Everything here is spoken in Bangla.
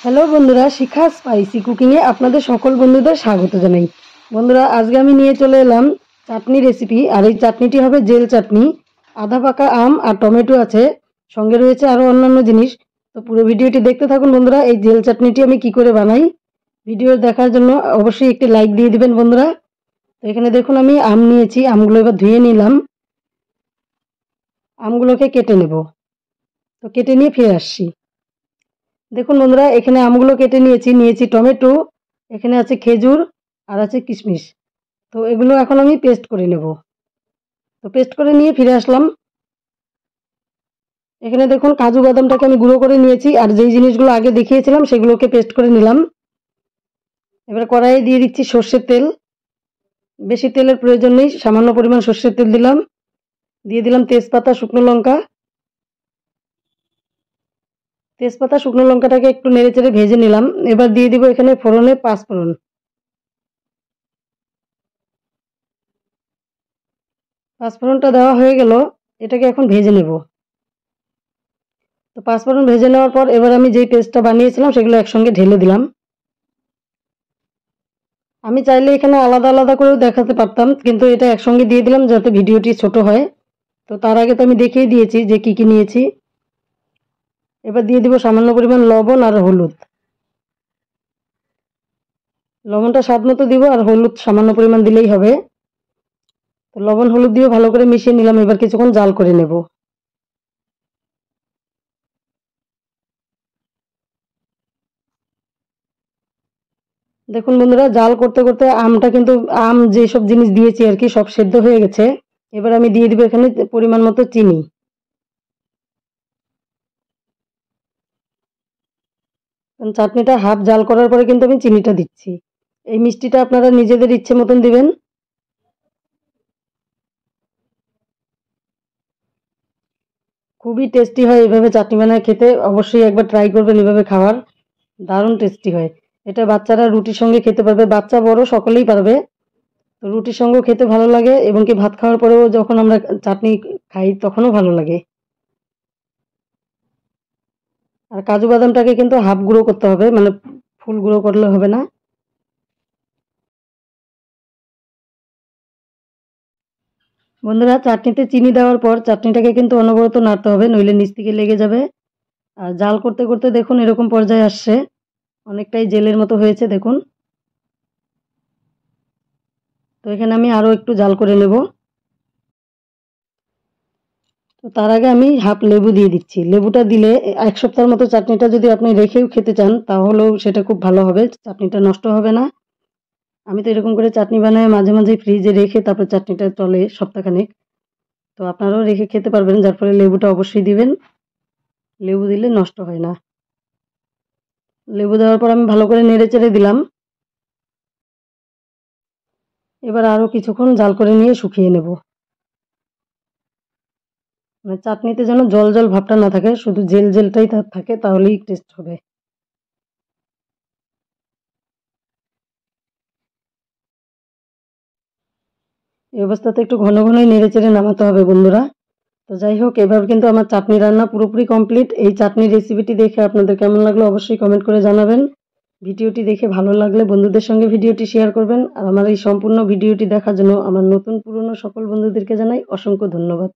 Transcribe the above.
হ্যালো বন্ধুরা, শিখা স্পাইসি কুকিংয়ে আপনাদের সকল বন্ধুদের স্বাগত জানাই। বন্ধুরা, আজকে আমি নিয়ে চলে এলাম চাটনি রেসিপি। আর এই চাটনিটি হবে জেল চাটনি। আধা পাকা আম আর টমেটো আছে, সঙ্গে রয়েছে আরও অন্যান্য জিনিস। তো পুরো ভিডিওটি দেখতে থাকুন বন্ধুরা। এই জেল চাটনিটি আমি কি করে বানাই, ভিডিও দেখার জন্য অবশ্যই একটি লাইক দিয়ে দিবেন বন্ধুরা। তো এখানে দেখুন আমি আম নিয়েছি, আমগুলো এবার ধুয়ে নিলাম, আমগুলোকে কেটে নেব। তো কেটে নিয়ে ফিরে আসছি। দেখুন বন্ধুরা, এখানে আমগুলো কেটে নিয়েছি টমেটো, এখানে আছে খেজুর আর আছে কিশমিশ। তো এগুলো এখন আমি পেস্ট করে নেব। তো পেস্ট করে নিয়ে ফিরে আসলাম। এখানে দেখুন কাজু বাদামটাকে আমি গুঁড়ো করে নিয়েছি, আর যেই জিনিসগুলো আগে দেখিয়েছিলাম সেগুলোকে পেস্ট করে নিলাম। এবার কড়াইয়ে দিয়ে দিচ্ছি সর্ষের তেল। বেশি তেলের প্রয়োজন নেই, সামান্য পরিমাণ সর্ষের তেল দিলাম। দিয়ে দিলাম তেজপাতা, শুকনো লঙ্কা। তেজপাতা শুকনো লঙ্কাটাকে একটু নেড়েচেড়ে ভেজে নিলাম। এবার দিয়ে দিব এখানে ফোড়নে পাঁচফোড়ন। পাঁচফোড়নটা দেওয়া হয়ে গেল, এটাকে এখন ভেজে নেব। তো পাঁচফোড়ন ভেজে নেওয়ার পর এবার আমি যেই পেস্টটা বানিয়েছিলাম সেগুলো একসঙ্গে ঢেলে দিলাম। আমি চাইলে এখানে আলাদা আলাদা করেও দেখাতে পারতাম, কিন্তু এটা একসঙ্গে দিয়ে দিলাম যাতে ভিডিওটি ছোট হয়। তো তার আগে তো আমি দেখিয়ে দিয়েছি যে কি কি নিয়েছি। এবার দিয়ে দিব সামান্য পরিমাণ লবণ আর হলুদ। লবণটা স্বাদ মতো দিব, আর হলুদ সামান্য পরিমাণ দিলেই হবে। তো লবণ হলুদ দিয়ে ভালো করে মিশিয়ে নিলাম। এবার কিছুক্ষণ জাল করে নেব। দেখুন বন্ধুরা, জাল করতে করতে আমটা কিন্তু যেসব জিনিস দিয়েছি আর কি সব সেদ্ধ হয়ে গেছে। এবার আমি দিয়ে দিব এখানে পরিমাণ মতো চিনি। চাটনিটা হাফ জাল করার পরে কিন্তু আমি চিনিটা দিচ্ছি। এই মিষ্টিটা আপনারা নিজেদের ইচ্ছে মতন দিবেন। খুবই টেস্টি হয় এভাবে চাটনি বানায় খেতে, অবশ্যই একবার ট্রাই করবেন এভাবে খাওয়ার। দারুণ টেস্টি হয় এটা। বাচ্চারা রুটির সঙ্গে খেতে পারবে, বাচ্চা বড় সকলেই পারবে। তো রুটির সঙ্গেও খেতে ভালো লাগে, এবং কি ভাত খাওয়ার পরেও যখন আমরা চাটনি খাই তখনও ভালো লাগে। আর কাজু বাদামটাকে কিন্তু হাফ গুঁড়ো করতে হবে, মানে ফুল গুঁড়ো করলে হবে না। বন্ধুরা, চাটনিতে চিনি দেওয়ার পর চাটনিটাকে কিন্তু অনবরত নাড়তে হবে, নইলে নিচ থেকে লেগে যাবে। আর জাল করতে করতে দেখুন এরকম পর্যায়ে আসছে, অনেকটাই জেলের মতো হয়েছে দেখুন। তো এখানে আমি আরও একটু জাল করে নেব। তো তার আগে আমি হাফ লেবু দিয়ে দিচ্ছি। লেবুটা দিলে এক সপ্তাহের মতো চাটনিটা যদি আপনি রেখেও খেতে চান তাহলেও সেটা খুব ভালো হবে, চাটনিটা নষ্ট হবে না। আমি তো এরকম করে চাটনি বানাই মাঝে মাঝে ফ্রিজে রেখে, তারপর চাটনিটা চলে সপ্তাহখানেক। তো আপনারাও রেখে খেতে পারবেন, যার ফলে লেবুটা অবশ্যই দিবেন। লেবু দিলে নষ্ট হয় না। লেবু দেওয়ার পর আমি ভালো করে নেড়ে চেড়ে দিলাম। এবার আরও কিছুক্ষণ জাল করে নিয়ে শুকিয়ে নেব। মানে চাটনিতে যেন জল জল ভাবটা না থাকে, শুধু জেল জেলটাই থাকে, তাহলেই টেস্ট হবে। এই অবস্থাতে একটু ঘন ঘনই নেড়ে চেড়ে নামাতে হবে বন্ধুরা। তো যাই হোক, এভাবে কিন্তু আমার চাটনি রান্না পুরোপুরি কমপ্লিট। এই চাটনির রেসিপিটি দেখে আপনাদের কেমন লাগলো অবশ্যই কমেন্ট করে জানাবেন। ভিডিওটি দেখে ভালো লাগলে বন্ধুদের সঙ্গে ভিডিওটি শেয়ার করবেন। আর আমার এই সম্পূর্ণ ভিডিওটি দেখার জন্য আমার নতুন পুরনো সকল বন্ধুদেরকে জানাই অসংখ্য ধন্যবাদ।